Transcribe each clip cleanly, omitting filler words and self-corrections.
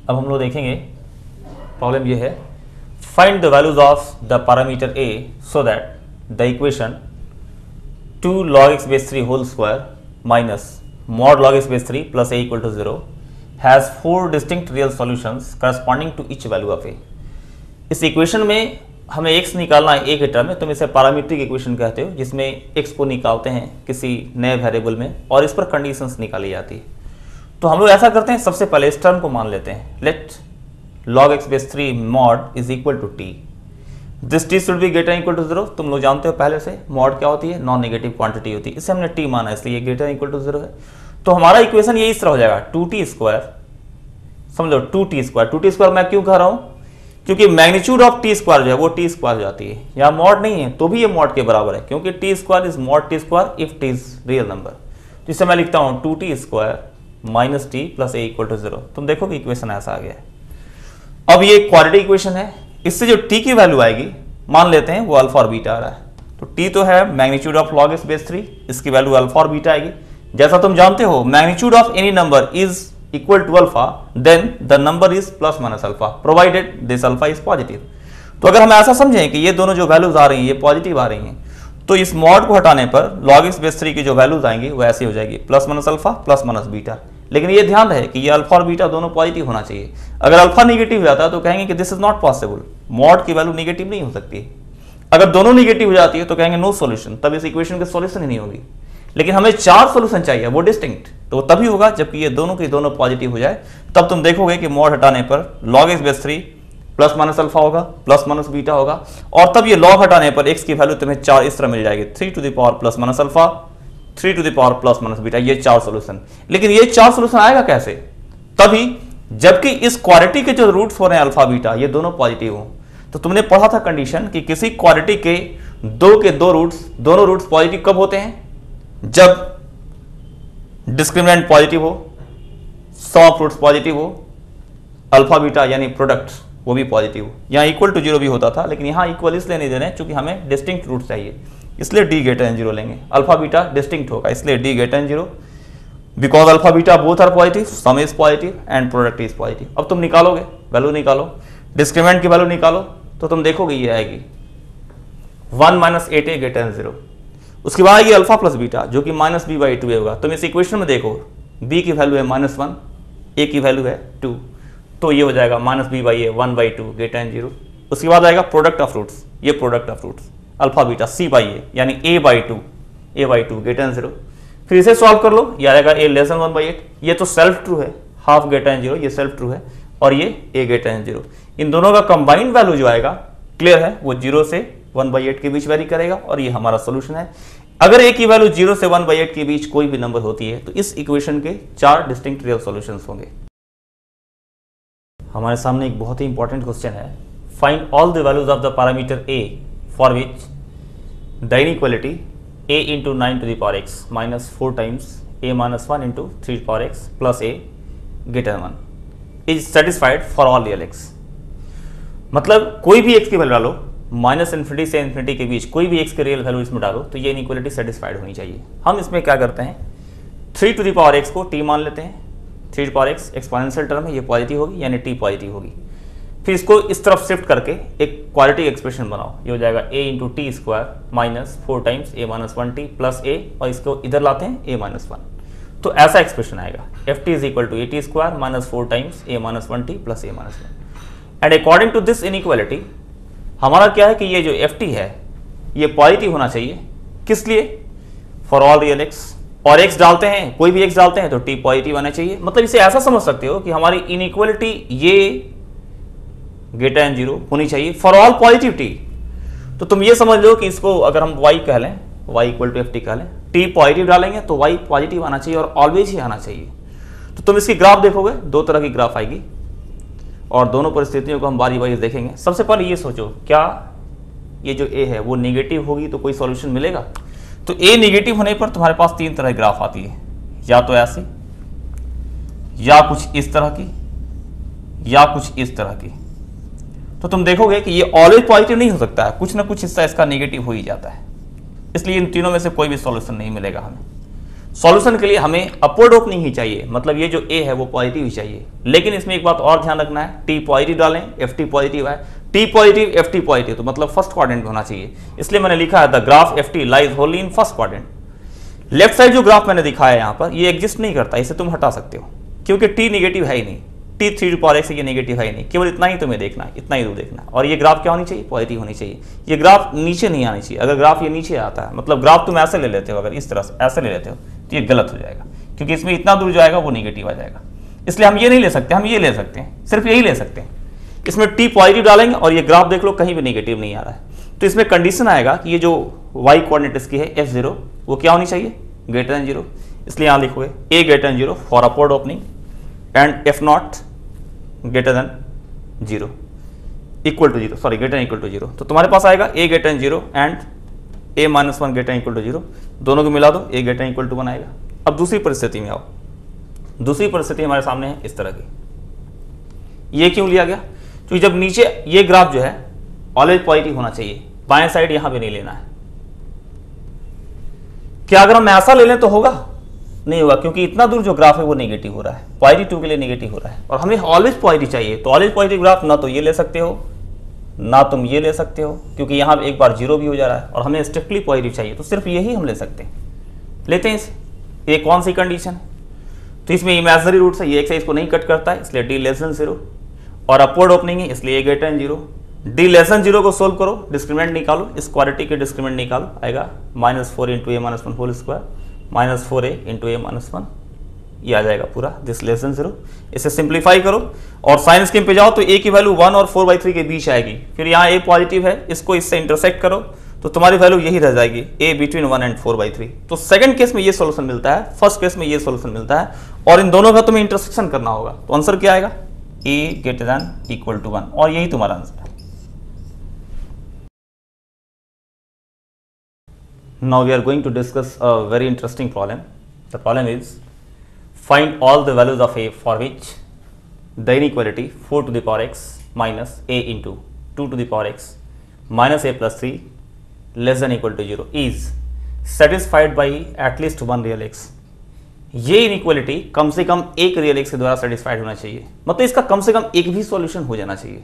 अब हम लोग देखेंगे प्रॉब्लम ये है, find the values of the parameter a so that the equation 2 log x base 3 whole square minus mod log x base 3 plus a equal to 0 has 4 distinct real solutions corresponding to each value of a। इस equation में हमें x निकालना है a के term में, तुम इसे parametric equation कहते हो, जिसमें x को निकालते हैं किसी नए वेरिएबल में और इस पर कंडीशंस निकाली जाती है। तो हम लोग ऐसा करते हैं, सबसे पहले इस टर्म को मान लेते हैं, let log x base 3 mod is equal to t, this t should be greater equal to 0। तुम लोग जानते हो पहले से मॉड क्या होती है, नॉन नेगेटिव क्वांटिटी होती है, इसे हमने t माना इसलिए ग्रेटर इक्वल टू 0 है। तो हमारा इक्वेशन ये इस तरह हो जाएगा 2t स्क्वायर, समझो 2t स्क्वायर। 2t स्क्वायर मैं क्यों कह रहा हूं, क्योंकि मैग्नीट्यूड ऑफ t स्क्वायर जो है वो t स्क्वायर हो जाती है, यहाँ मॉड नहीं है तो भी ये मॉड के बराबर है, क्योंकि t square is mod t square if t is real number. जिससे मैं लिखता हूँ 2t square minus t plus a equal to 0। तुम देखो कि इक्वेशन ऐसा आ गया है। अब ये क्वाड्रेटिक इक्वेशन है, इससे जो t की वैल्यू आएगी मान लेते हैं वो अल्फा और बीटा आ रहा है, तो t तो है magnitude of log x base 3, इसकी वैल्यू अल्फा और बीटा आएगी। जैसा तुम जानते हो magnitude of any number is equal to alpha, then the number is plus minus alpha provided this alpha is positive. तो अगर हम ऐसा समझें कि ये दोनों जो वैल्यूज आ रही हैं ये पॉजिटिव आ रही हैं, तो इस मॉड को हटाने पर log x बेस 3 की जो वैल्यूज आएंगी वो ऐसी हो जाएगी, plus minus alpha plus minus beta. लेकिन ये ध्यान रहे कि ये अल्फा और बीटा दोनों पॉजिटिव होना चाहिए। अगर अल्फा निगेटिव हो जाता है तो कहेंगे कि this is not possible, mod की वैल्यू निगेटिव नहीं हो सकती। अगर दोनों निगेटिव हो जाती है तो कहेंगे नो सॉल्यूशन, तब इस इक्वेशन की सॉल्यूशन ही नहीं होगी। लेकिन हमें 4 सॉल्यूशन चाहिए, वो डिस्टिंक्ट, तो तभी होगा जबकि ये दोनों के दोनों पॉजिटिव हो जाए। तब तुम देखोगे कि मॉड हटाने पर log x base 3 plus minus alpha होगा, प्लस माइनस बीटा होगा, और तब ये log हटाने पर x की वैल्यू तुम्हें 4 इस तरह मिल जाएगी, 3 to the power plus minus alpha, 3 to the power plus minus beta, ये 4 सॉल्यूशन। लेकिन ये 4 सॉल्यूशन आएगा कैसे, तभी जबकि इस क्वाड्रेटिक के जो रूट्स हो रहे हैं अल्फा बीटा ये दोनों पॉजिटिव हो। तो तुमने पढ़ा था कंडीशन कि किसी क्वाड्रेटिक के दो रूट्स, दोनों रूट्स पॉजिटिव कब होते हैं, जब डिस्क्रिमिनेंट पॉजिटिव हो, सम ऑफ रूट्स पॉजिटिव हो, अल्फा बीटा यानी प्रोडक्ट वो भी पॉजिटिव हो। यहाँ इक्वल टू 0 भी होता था, लेकिन यहाँ इक्वल इसलिए नहीं दे रहे हैं क्योंकि हमें डिस्टिंक्ट रूट्स चाहिए, इसलिए d ग्रेटर देन 0 लेंगे। अल्फा बीटा डिस्टिंक्ट होगा इसलिए d greater than 0, because alpha beta both are positive, sum is positive and product is positive. अब तुम निकालोगे, वैल्यू निकालो, डिस्क्रिमिनेंट की वैल्यू निकालो, तो तुम देखोगे ये आएगी 1 माइनस 8a ग्रेटर देन 0। उसके बाद आएगी अल्फा प्लस बीटा जो कि माइनस b बाई 2 होगा। तुम इस इक्वेशन में देखो b की वैल्यू है -1, a की वैल्यू है 2, तो ये हो जाएगा minus b by A 1 by 2 greater than 0। उसके बाद आएगा प्रोडक्ट ऑफ रूट्स, ये product of roots alpha beta c by A यानी a बाई 2 ग्रेटर देन 0। फिर इसे सॉल्व कर लो, ये आएगा a लेस देन 1 बाई 8, ये तो सेल्फ ट्रू है, हाफ ग्रेटर देन 0, ये सेल्फ ट्रू है, और ये a ग्रेटर देन 0। इन दोनों का कंबाइंड वैल्यू जो आएगा क्लियर है, वो 0 से 1 बाई 8 के बीच वेरी करेगा, और ये हमारा सोल्यूशन है। अगर a की वैल्यू 0 से 1 बाई 8 के बीच कोई भी नंबर होती है तो इस इक्वेशन के 4 डिस्टिंक्ट रियल सॉल्यूशंस होंगे। हमारे सामने एक बहुत ही इंपॉर्टेंट क्वेश्चन है, find all the values of the parameter a for which the inequality a into 9 to the power x minus 4 times a minus 1 into 3 to the power x plus a greater than 1 is satisfied for all real x। मतलब कोई भी x की value डालो, minus infinity से infinity के बीच कोई भी x के रियल वैल्यू इसमें डालो तो ये इनइक्वालिटी सेटिस्फाइड होनी चाहिए। हम इसमें क्या करते हैं, 3 टू द पावर x को t मान लेते हैं, 3 to the power x exponential term है, ये पॉजिटिव होगी यानी t पॉजिटिव होगी। फिर इसको इस तरफ शिफ्ट करके एक क्वाड्रेटिक एक्सप्रेशन बनाओ, ये हो जाएगा a into T square minus 4 times a minus 1t plus a, और इसको इधर लाते हैं a माइनस 1, तो ऐसा एक्सप्रेशन आएगा ft is equal to a t square minus 4 times a minus 1t plus a minus 1। And according to this inequality हमारा क्या है कि ये जो ft है ये पॉजिटिव होना चाहिए, किस लिए, फॉर ऑल रियल x, और x डालते हैं, कोई भी x डालते हैं तो t पॉजिटिव आना चाहिए। मतलब इसे ऐसा समझ सकते हो कि हमारी इनइक्वालिटी ये ग्रेटर देन 0 होनी चाहिए फॉर ऑल पॉजिटिव t। तो तुम ये समझ लो कि इसको अगर हम y कह लें, y इक्वल टू ft कह लें, t पॉजिटिव डालेंगे तो y पॉजिटिव आना चाहिए और ऑलवेज ही आना चाहिए। तो तुम इसकी ग्राफ देखोगे, दो तरह की ग्राफ आएगी और दोनों परिस्थितियों को हम बारी बारी देखेंगे। सबसे पहले ये सोचो, क्या ये जो a है वो निगेटिव होगी तो कोई सॉल्यूशन मिलेगा? तो a निगेटिव होने पर तुम्हारे पास 3 तरह की ग्राफ आती है, या तो ऐसी, या कुछ इस तरह की, या कुछ इस तरह की। तो तुम देखोगे कि ये ऑलवेज पॉजिटिव नहीं हो सकता है, कुछ ना कुछ हिस्सा इसका नेगेटिव हो ही जाता है, इसलिए इन तीनों में से कोई भी सॉल्यूशन नहीं मिलेगा हमें। सॉल्यूशन के लिए हमें अपवर्ड ओपनिंग ही चाहिए, मतलब ये जो ए है वो पॉजिटिव ही चाहिए। लेकिन इसमें एक बात और ध्यान रखना है, टी पॉजिटिव डालें, एफ टी पॉजिटिव है, T positive F T positive, तो मतलब फर्स्ट क्वाड्रेंट में होना चाहिए। इसलिए मैंने लिखा है the graph F T lies Holi in first quadrant. Left side जो ग्राफ मैंने दिखाया है यहाँ पर, ये एग्जिस्ट नहीं करता, इसे तुम हटा सकते हो क्योंकि टी नेगेटिव है ही नहीं, टी 3 ये नेगेटिव है ही नहीं, केवल इतना ही तुम्हें देखना है, इतना ही दूर देखना है। और ये ग्राफ क्या होनी चाहिए, पॉजिटिव होनी चाहिए। ये ग्राफ नीचे नहीं आनी चाहिए। अगर ग्राफ ये नीचे आता है, मतलब ग्राफ तुम ऐसे ले लेते हो, अगर इस तरह से ऐसे ले लेते हो तो ये गलत हो जाएगा, क्योंकि इसमें इतना दूर जाएगा वो नेगेटिव आ जाएगा। इसलिए हम ये नहीं ले सकते, हम ये ले सकते हैं, सिर्फ यही ले सकते हैं। इसमें टी पॉजिटिव डालेंगे और ये ग्राफ देख लो कहीं भी नेगेटिव नहीं आ रहा है, तो इसमें कंडीशन आएगा कि ये जो वाई कोऑर्डिनेट इसकी है F0 वो क्या होनी चाहिए, ग्रेटर देन 0। इसलिए यहाँ लिखोगे A greater than 0 for upward opening and F0 greater than 0 equal to 0, sorry greater equal to 0। तो तुम्हारे पास आएगा A greater than 0 and A minus 1 greater equal to 0, दोनों को मिला दो, A ग्रेटर इक्वल टू 1 आएगा। अब दूसरी परिस्थिति में आओ, दूसरी परिस्थिति हमारे सामने है इस तरह की। ये क्यों लिया गया, क्योंकि जब नीचे ये ग्राफ जो है ऑलवेज पॉजिटिव होना चाहिए, बाएं साइड यहां पे नहीं लेना है। क्या अगर हम ऐसा ले लें तो होगा, नहीं होगा, क्योंकि इतना दूर जो ग्राफ है वो नेगेटिव हो रहा है, पॉजिटिव 2 के लिए नेगेटिव हो रहा है और हमें ऑलवेज पॉजिटिव चाहिए। तो ऑलवेज पॉजिटिव ग्राफ ना तो ये ले सकते हो ना तुम ये ले सकते हो, क्योंकि यहां एक बार 0 भी हो जा रहा है और हमें स्ट्रिक्टली पॉजिटिव चाहिए, तो सिर्फ यही हम ले सकते हैं। लेते हैं इसे। ये कौन सी कंडीशन है, तो इसमें इमेजिनरी रूट है, ये एक से इसको नहीं कट करता है, इसलिए डी लेस देन 0 और अपवर्ड ओपनिंग है, इसलिए A greater than 0। D less than 0 को सोल्व करो, डिस्क्रिमिनेंट निकालो, इस क्वाड्रेटिक के डिस्क्रिमिनेंट निकालो, आएगा -4 into A minus 1 whole square -4A into A minus 1, ये आ जाएगा पूरा दिस लेस देन 0। इसे सिंप्लीफाई करो और साइन स्कीम पे जाओ तो A की वैल्यू 1 और 4/3 के बीच आएगी। फिर यहाँ A पॉजिटिव है, इसको इससे इंटरसेक्ट करो तो तुम्हारी वैल्यू यही रह जाएगी, A बिटवीन 1 एंड 4/3। तो सेकंड केस में ये सॉल्यूशन मिलता है, फर्स्ट केस में ये सॉल्यूशन मिलता है और इन दोनों का तुम्हें इंटरसेक्शन करना होगा। तो आंसर क्या आएगा, A greater than equal to 1, और यही तुम्हारा आंसर है। Now we are going to discuss a very interesting problem. The problem is find all the values of A for which the inequality 4 to the power x minus A into 2 to the power x minus A plus 3 less than equal to 0 is satisfied by at least one real x. ये inequality कम से कम एक real x के द्वारा satisfied होना चाहिए, मतलब इसका कम से कम एक भी सॉल्यूशन हो जाना चाहिए।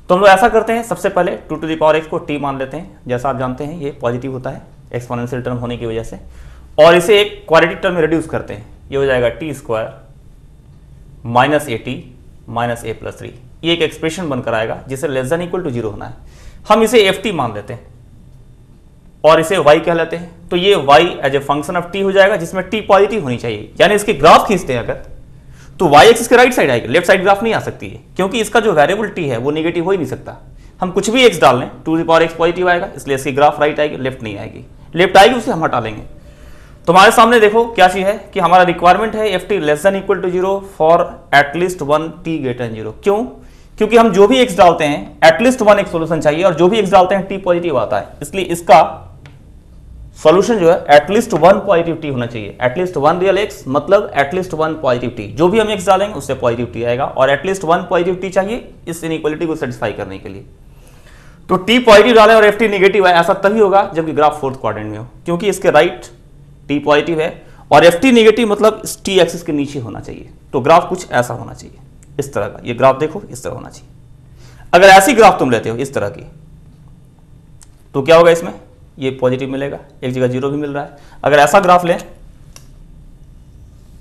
तो हम लोग ऐसा करते हैं, सबसे पहले 2 टू द पावर x को t मान लेते हैं। जैसा आप जानते हैं ये पॉजिटिव होता है एक्सपोनेंशियल टर्म होने की वजह से, और इसे एक क्वाड्रेटिक टर्म में रिड्यूस करते हैं। ये हो जाएगा t square minus AT minus A plus 3। ये एक एक्सप्रेशन बनकर आएगा जिसे लेस देन इक्वल टू 0 होना है। हम इसे ft मान लेते हैं और इसे y कह लेते हैं। तो ये y as a function of t हो जाएगा जिसमें t पॉजिटिव होनी चाहिए, यानी इसके ग्राफ खींचते हैं अगर तो y एक्सिस के राइट साइड आएगी, लेफ्ट साइड ग्राफ नहीं आ सकती है, क्योंकि इसका जो वेरिएबल t है वो नेगेटिव हो ही नहीं सकता। हम कुछ भी x डाल लें 2 to the power x positive आएगा, इसलिए इसकी ग्राफ राइट आएगी, लेफ्ट नहीं आएगी। लेफ्ट आएगी उसे हम हटा लेंगे। तुम्हारे सामने देखो क्या चीज है कि हमारा रिक्वायरमेंट है ft less than equal to 0 for at least 1 t greater than 0। क्यों, क्योंकि हम जो भी x डालते हैं एटलीस्ट 1 एक सोल्यूशन चाहिए और जो भी x डालते हैं t पॉजिटिव आता है, इसलिए इसका सॉल्यूशन जो है एटलीस्ट 1 पॉजिटिव t होना चाहिए। एटलीस्ट 1 रियल x मतलब एटलीस्ट 1 पॉजिटिव t, जो भी हम x डालेंगे उससे पॉजिटिव t आएगा और एटलीस्ट 1 पॉजिटिव t चाहिए इस इनइक्वालिटी को सेटिस्फाई करने के लिए। तो t पॉजिटिव डालें और ft नेगेटिव है, ऐसा तभी होगा जबकि ग्राफ फोर्थ क्वाड्रेंट में हो, क्योंकि इसके राइट t पॉजिटिव है और ft नेगेटिव मतलब इस t एक्सिस के नीचे होना चाहिए। तो ग्राफ कुछ ऐसा होना चाहिए, इस तरह का। ये ग्राफ देखो इस तरह होना चाहिए। अगर ऐसी ग्राफ तुम लेते हो इस तरह की तो क्या होगा, इसमें ये पॉजिटिव मिलेगा, एक जगह 0 भी मिल रहा है। अगर ऐसा ग्राफ लें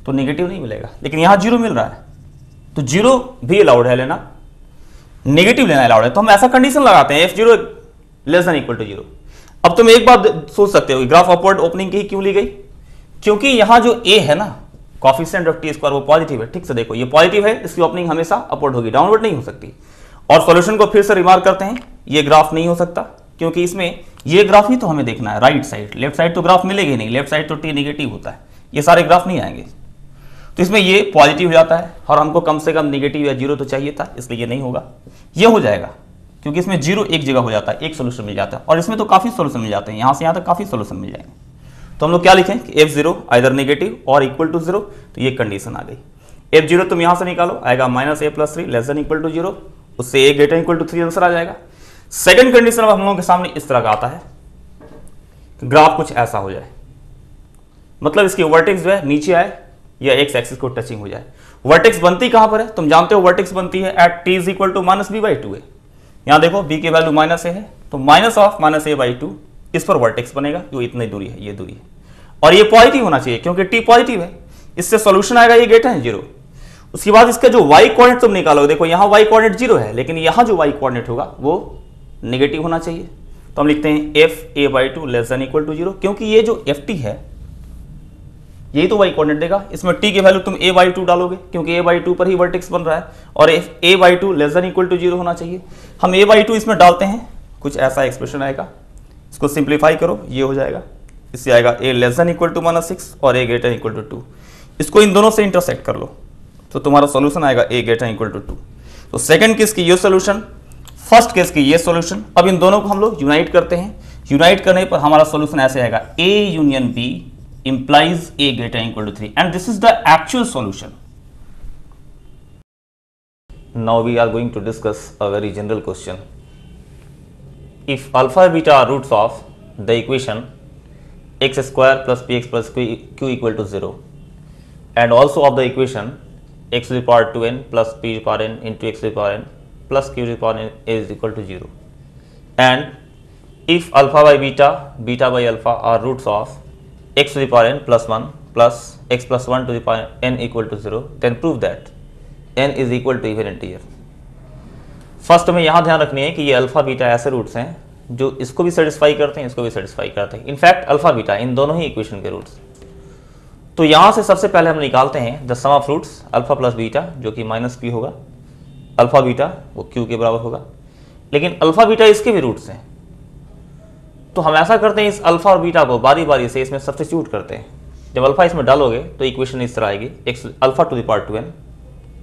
तो नेगेटिव नहीं मिलेगा, लेकिन यहां 0 मिल रहा है, तो 0 भी अलाउड है लेना, नेगेटिव लेना अलाउड है। तो हम ऐसा कंडीशन लगाते हैं f0 less than equal to 0। अब तुम एक बात सोच सकते हो, ग्राफ अपवर्ड ओपनिंग की क्यों ली गई, क्योंकि यहां जो a है ना कोएफिशिएंट ऑफ t स्क्वायर वो पॉजिटिव है। ठीक से देखो ये पॉजिटिव है, इसकी ओपनिंग हमेशा अपवर्ड होगी, डाउनवर्ड नहीं हो सकती। और सॉल्यूशन को फिर से रिमार्क करते हैं, ये ग्राफ नहीं हो सकता क्योंकि इसमें ये ग्राफ ही तो हमें देखना है, राइट साइड। लेफ्ट साइड तो ग्राफ मिलेगी नहीं, लेफ्ट साइड तो t नेगेटिव होता है, ये सारे ग्राफ नहीं आएंगे। तो इसमें ये पॉजिटिव हो जाता है और हमको कम से कम नेगेटिव या 0 तो चाहिए था, इसलिए ये नहीं होगा। ये हो जाएगा क्योंकि इसमें 0 एक जगह हो जाता है, एक सोल्यूशन मिल जाता है, और इसमें तो काफी सोल्यूशन मिल जाते हैं, यहां से यहां तक काफी सोल्यूशन मिल जाएंगे। तो हम लोग क्या लिखें कि f0 आइदर नेगेटिव और इक्वल टू 0, तो ये कंडीशन आ गई। f0 तुम यहां से निकालो, आएगा minus A plus 3 less than equal to 0, उससे A greater equal to 3 answer आ जाएगा। सेकंड कंडीशन हम लोगों के सामने इस तरह का आता है, ग्राफ कुछ ऐसा हो जाए, मतलब इसकी वर्टेक्स जो है नीचे आए या एक्स एक्सिस को टचिंग हो जाए। वर्टेक्स बनती कहां पर है, तुम जानते हो वर्टेक्स बनती है at t is equal to minus B by two है। यहां देखो b की वैल्यू माइनस है तो minus of minus A by two इस पर वर्टेक्स बनेगा, जो इतनी दूरी है, ये दूरी है, और ये पॉजिटिव होना चाहिए क्योंकि t पॉजिटिव है, इससे सॉल्यूशन आएगा ये गेट है 0। उसके बाद इसका जो y कोऑर्डिनेट तुम निकालोगे, देखो यहां y कोऑर्डिनेट 0 है लेकिन यहां जो y कोऑर्डिनेट होगा वो नेगेटिव होना चाहिए, तो हम लिखते हैं F A by two less than equal to 0, क्योंकि ये जो एफ टी है यही तो y कोऑर्डिनेट देगा। इसमें t की वैल्यू तुम a बाई टू डालोगे क्योंकि a बाई टू पर ही वर्टेक्स बन रहा है, और a by two less than equal to 0 होना चाहिए। हम a बाई टू इसमें डालते हैं, कुछ ऐसा एक्सप्रेशन आएगा, इसको सिंप्लीफाई करो, ये हो जाएगा, इससे आएगा a less than equal to minus 6 और a ग्रेटर इक्वल टू 2। इसको इन दोनों से इंटरसेक्ट कर लो तो तुम्हारा सॉल्यूशन आएगा a ग्रेटर इक्वल टू 2। तो सेकंड केस की ये सॉल्यूशन, फर्स्ट केस की ये सॉल्यूशन। अब इन दोनों को हम लोग यूनाइट करते हैं, यूनाइट करने पर हमारा सॉल्यूशन ऐसे आएगा a union b implies a greater than equal to 3, and this is the actual solution. Now we are going to discuss a very general question. If alpha and beta are roots of the equation x square plus px plus q equal to 0, and also of the equation x to the power 2n plus p to the power n into x to the power n plus q to the power n is equal to 0, and if alpha by beta, beta by alpha are roots of x to the power n plus 1 plus x plus 1 to the power n equal to 0, then prove that n is equal to even integer. First में यहाँ ध्यान रखनी है कि ये alpha beta ऐसे roots हैं जो इसको भी सेटिस्फाई करते हैं, इसको भी सेटिस्फाई करते हैं, इनफैक्ट अल्फा बीटा इन दोनों ही इक्वेशन के रूट्स। तो यहाँ से सबसे पहले हम निकालते हैं the sum of roots alpha plus beta, जो कि माइनस पी होगा, अल्फा बीटा वो क्यू के बराबर होगा, लेकिन अल्फा बीटा इसके भी रूट्स हैं। तो हम ऐसा करते हैं, इस अल्फा और बीटा को बारी बारी से इसमें सब्स्टिट्यूट करते हैं। जब अल्फा इसमें डालोगे तो इक्वेशन इस तरह आएगी, X alpha to the power 2n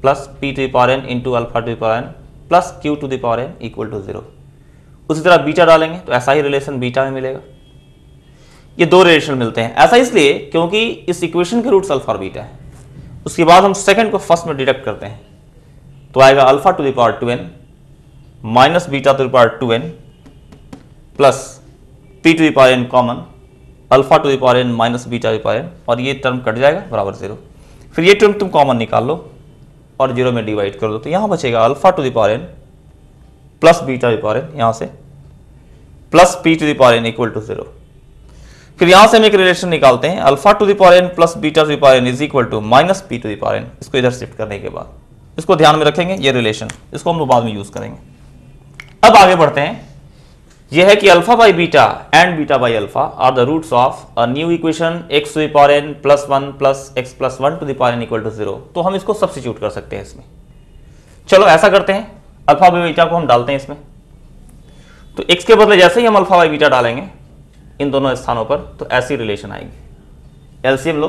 plus P to the power n into alpha to the power n plus Q to the power n equal to 0। उसी तरह बीटा डालेंगे तो ऐसा ही रिलेशन बीटा में मिलेगा। ये दो रिलेशन मिलते हैं, ऐसा इसलिए क्योंकि इस इक्वेशन के रूट्स अल्फा और बीटा है। उसके बाद हम सेकंड को फर्स्ट में डिडक्ट करते हैं, तो आएगा alpha to the power 2n minus beta to the power 2n plus p to the power n common alpha to the power n minus beta to the power n, और ये term cut जाएगा बराबर 0। फिर ये term तुम common निकाल लो और 0 में डिवाइड कर दो, तो यहां बचेगा alpha to the power n plus beta to the power n यहां से plus p to the power n equal to 0। फिर यहां से हम एक रिलेशन निकालते हैं, alpha to the power n plus beta to the power n is equal to minus p to the power n। इसको इधर शिफ्ट करने के बाद इसको ध्यान में रखेंगे, ये रिलेशन, इसको हम लोग बाद में यूज करेंगे। अब आगे बढ़ते हैं, यह है कि alpha by beta and beta by alpha are the roots of a new equation x to the power n plus 1 plus x plus 1 to the power n equal to 0। तो हम इसको सब्स्टिट्यूट कर सकते हैं इसमें। चलो ऐसा करते हैं, अल्फा बाई बीटा को हम डालते हैं इसमें, तो x के बदले जैसे ही हम अल्फा बाई बीटा डालेंगे इन दोनों स्थानों पर तो ऐसी रिलेशन आएगी। एलसीएम लो,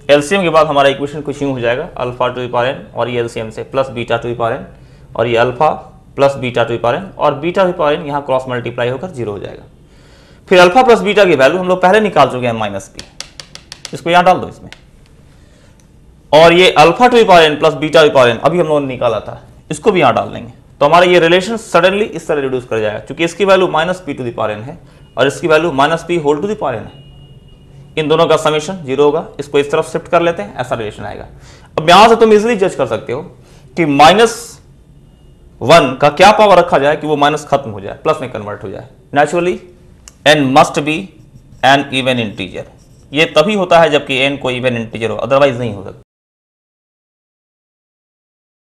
एलसीएम के बाद हमारा इक्वेशन कुछ यूं हो जाएगा, alpha to the power n और ये एलसीएम से plus beta to the power n और ये alpha plus beta to the power n और beta to the power n यहाँ क्रॉस मल्टीप्लाई होकर 0 हो जाएगा। फिर अल्फा प्लस बीटा की वैल्यू हम लोग पहले निकाल चुके हैं माइनस p, इसको यहाँ डाल दो इसमें, और ये alpha to the power n plus beta to the power n अभी हम लोगों ने निकाला था, इसको भी यहाँ डाल देंगे। तो हमारा ये रिलेशन सडनली इस तरह रिड्यूस कर जाएगा, क्योंकि इसकी value minus P to the power n है और इसकी value minus P whole to the power n है। इन दोनों का समेशन 0 होगा, इसको इस तरफ शिफ्ट कर लेते हैं, ऐसा रिलेशन आएगा। अब यहां से तुम इजिली जज कर सकते हो कि -1 का क्या पावर रखा जाए कि वो माइनस खत्म हो जाए, प्लस में कन्वर्ट हो जाए। Naturally n must be an even integer, ये तभी होता है जबकि n कोई इवन इंटीजर हो, अदरवाइज नहीं हो सकता।